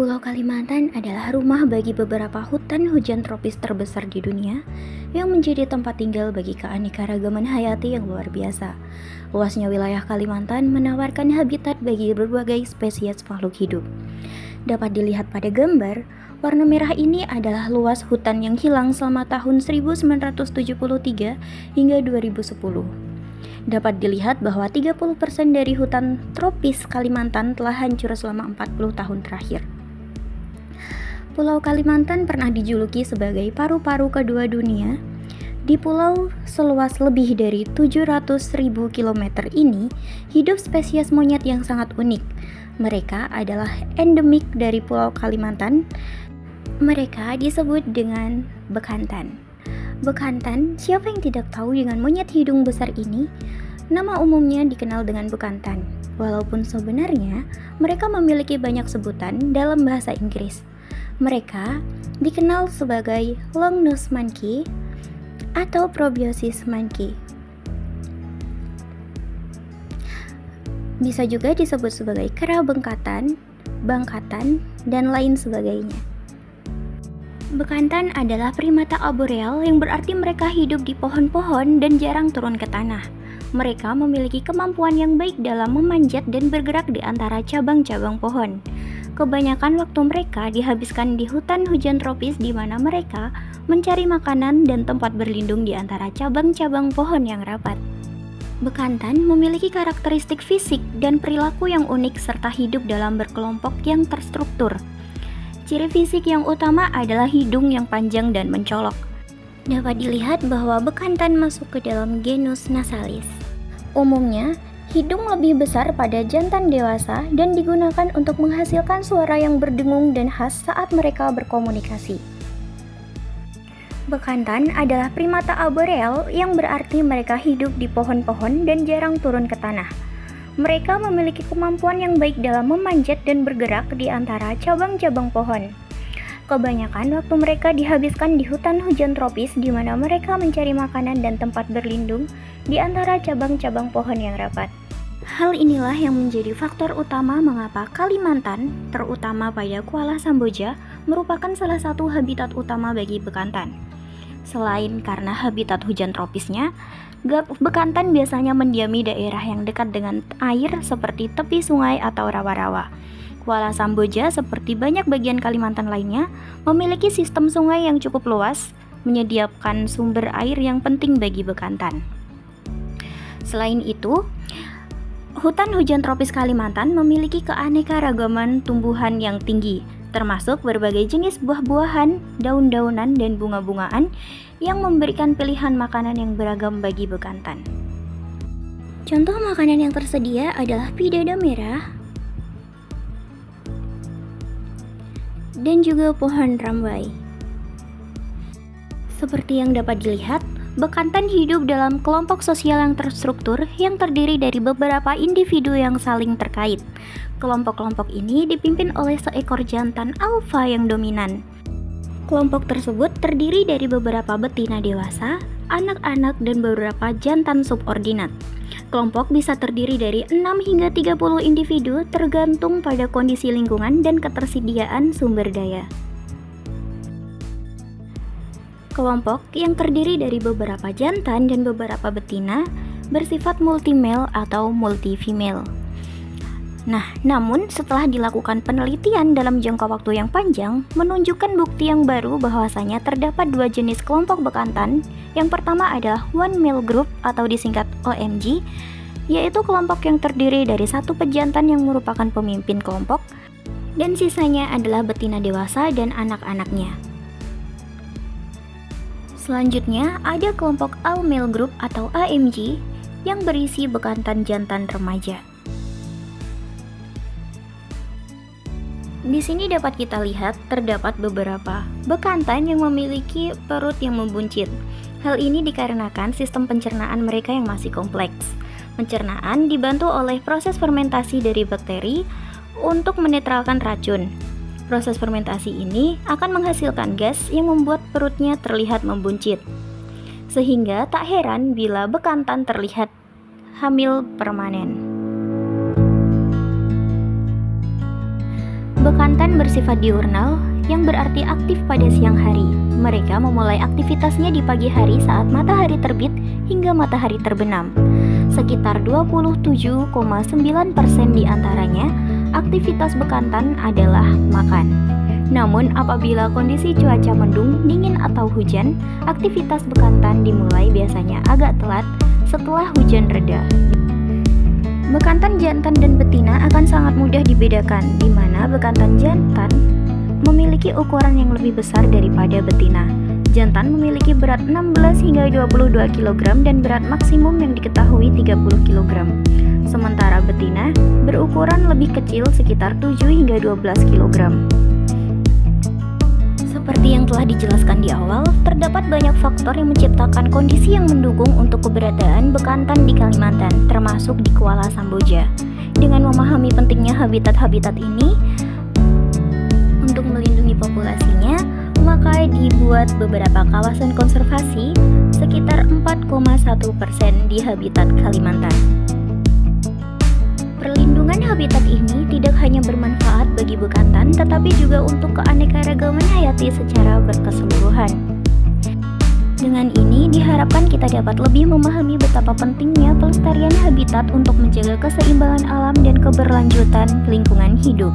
Pulau Kalimantan adalah rumah bagi beberapa hutan hujan tropis terbesar di dunia yang menjadi tempat tinggal bagi keanekaragaman hayati yang luar biasa. Luasnya wilayah Kalimantan menawarkan habitat bagi berbagai spesies makhluk hidup. Dapat dilihat pada gambar, warna merah ini adalah luas hutan yang hilang selama tahun 1973 hingga 2010. Dapat dilihat bahwa 30% dari hutan tropis Kalimantan telah hancur selama 40 tahun terakhir. Pulau Kalimantan pernah dijuluki sebagai paru-paru kedua dunia. Di pulau seluas lebih dari 700.000 km ini, hidup spesies monyet yang sangat unik. Mereka adalah endemik dari Pulau Kalimantan. Mereka disebut dengan bekantan. Bekantan, siapa yang tidak tahu dengan monyet hidung besar ini? Nama umumnya dikenal dengan bekantan, walaupun sebenarnya mereka memiliki banyak sebutan dalam bahasa Inggris. Mereka dikenal sebagai long-nosed monkey atau proboscis monkey. Bisa juga disebut sebagai kera bengkatan, bangkatan, dan lain sebagainya. Bekantan adalah primata arboreal yang berarti mereka hidup di pohon-pohon dan jarang turun ke tanah. Mereka memiliki kemampuan yang baik dalam memanjat dan bergerak di antara cabang-cabang pohon. Kebanyakan waktu mereka dihabiskan di hutan hujan tropis di mana mereka mencari makanan dan tempat berlindung di antara cabang-cabang pohon yang rapat. Bekantan memiliki karakteristik fisik dan perilaku yang unik serta hidup dalam berkelompok yang terstruktur. Ciri fisik yang utama adalah hidung yang panjang dan mencolok. Dapat dilihat bahwa bekantan masuk ke dalam genus Nasalis. Umumnya, hidung lebih besar pada jantan dewasa dan digunakan untuk menghasilkan suara yang berdengung dan khas saat mereka berkomunikasi. Bekantan adalah primata arboreal yang berarti mereka hidup di pohon-pohon dan jarang turun ke tanah. Mereka memiliki kemampuan yang baik dalam memanjat dan bergerak di antara cabang-cabang pohon. Kebanyakan waktu mereka dihabiskan di hutan hujan tropis di mana mereka mencari makanan dan tempat berlindung di antara cabang-cabang pohon yang rapat. Hal inilah yang menjadi faktor utama mengapa Kalimantan, terutama pada Kuala Samboja, merupakan salah satu habitat utama bagi bekantan. Selain karena habitat hujan tropisnya, bekantan biasanya mendiami daerah yang dekat dengan air seperti tepi sungai atau rawa-rawa. Kuala Samboja, seperti banyak bagian Kalimantan lainnya, memiliki sistem sungai yang cukup luas, menyediakan sumber air yang penting bagi bekantan. Selain itu, hutan hujan tropis Kalimantan memiliki keanekaragaman tumbuhan yang tinggi, termasuk berbagai jenis buah-buahan, daun-daunan, dan bunga-bungaan yang memberikan pilihan makanan yang beragam bagi bekantan. Contoh makanan yang tersedia adalah pidada merah dan juga pohon rambai. Seperti yang dapat dilihat, bekantan hidup dalam kelompok sosial yang terstruktur yang terdiri dari beberapa individu yang saling terkait. Kelompok-kelompok ini dipimpin oleh seekor jantan alfa yang dominan. Kelompok tersebut terdiri dari beberapa betina dewasa, anak-anak, dan beberapa jantan subordinat. Kelompok bisa terdiri dari 6 hingga 30 individu tergantung pada kondisi lingkungan dan ketersediaan sumber daya. Kelompok yang terdiri dari beberapa jantan dan beberapa betina bersifat multi-male atau multi-female. Namun setelah dilakukan penelitian dalam jangka waktu yang panjang, menunjukkan bukti yang baru bahwasanya terdapat dua jenis kelompok bekantan. Yang pertama adalah one male group atau disingkat OMG, yaitu kelompok yang terdiri dari satu pejantan yang merupakan pemimpin kelompok, dan sisanya adalah betina dewasa dan anak-anaknya. Selanjutnya ada kelompok all male group atau AMG yang berisi bekantan jantan remaja. Di sini dapat kita lihat terdapat beberapa bekantan yang memiliki perut yang membuncit. Hal ini dikarenakan sistem pencernaan mereka yang masih kompleks. Pencernaan dibantu oleh proses fermentasi dari bakteri untuk menetralkan racun. Proses fermentasi ini akan menghasilkan gas yang membuat perutnya terlihat membuncit. Sehingga tak heran bila bekantan terlihat hamil permanen. Bekantan bersifat diurnal, yang berarti aktif pada siang hari. Mereka memulai aktivitasnya di pagi hari saat matahari terbit hingga matahari terbenam. Sekitar 27,9% di antaranya, aktivitas bekantan adalah makan. Namun apabila kondisi cuaca mendung, dingin atau hujan, aktivitas bekantan dimulai biasanya agak telat setelah hujan reda. Bekantan jantan dan betina akan sangat mudah dibedakan, di mana bekantan jantan memiliki ukuran yang lebih besar daripada betina. Jantan memiliki berat 16 hingga 22 kg dan berat maksimum yang diketahui 30 kg. Sementara betina berukuran lebih kecil sekitar 7 hingga 12 kg. Seperti yang telah dijelaskan di awal, terdapat banyak faktor yang menciptakan kondisi yang mendukung untuk keberadaan bekantan di Kalimantan, termasuk di Kuala Samboja. Dengan memahami pentingnya habitat-habitat ini untuk melindungi populasinya, maka dibuat beberapa kawasan konservasi sekitar 4,1% di habitat Kalimantan. Perlindungan habitat ini tidak hanya bermanfaat bagi bekantan, tetapi juga untuk keanekaragaman hayati secara berkeseluruhan. Dengan ini diharapkan kita dapat lebih memahami betapa pentingnya pelestarian habitat untuk menjaga keseimbangan alam dan keberlanjutan lingkungan hidup.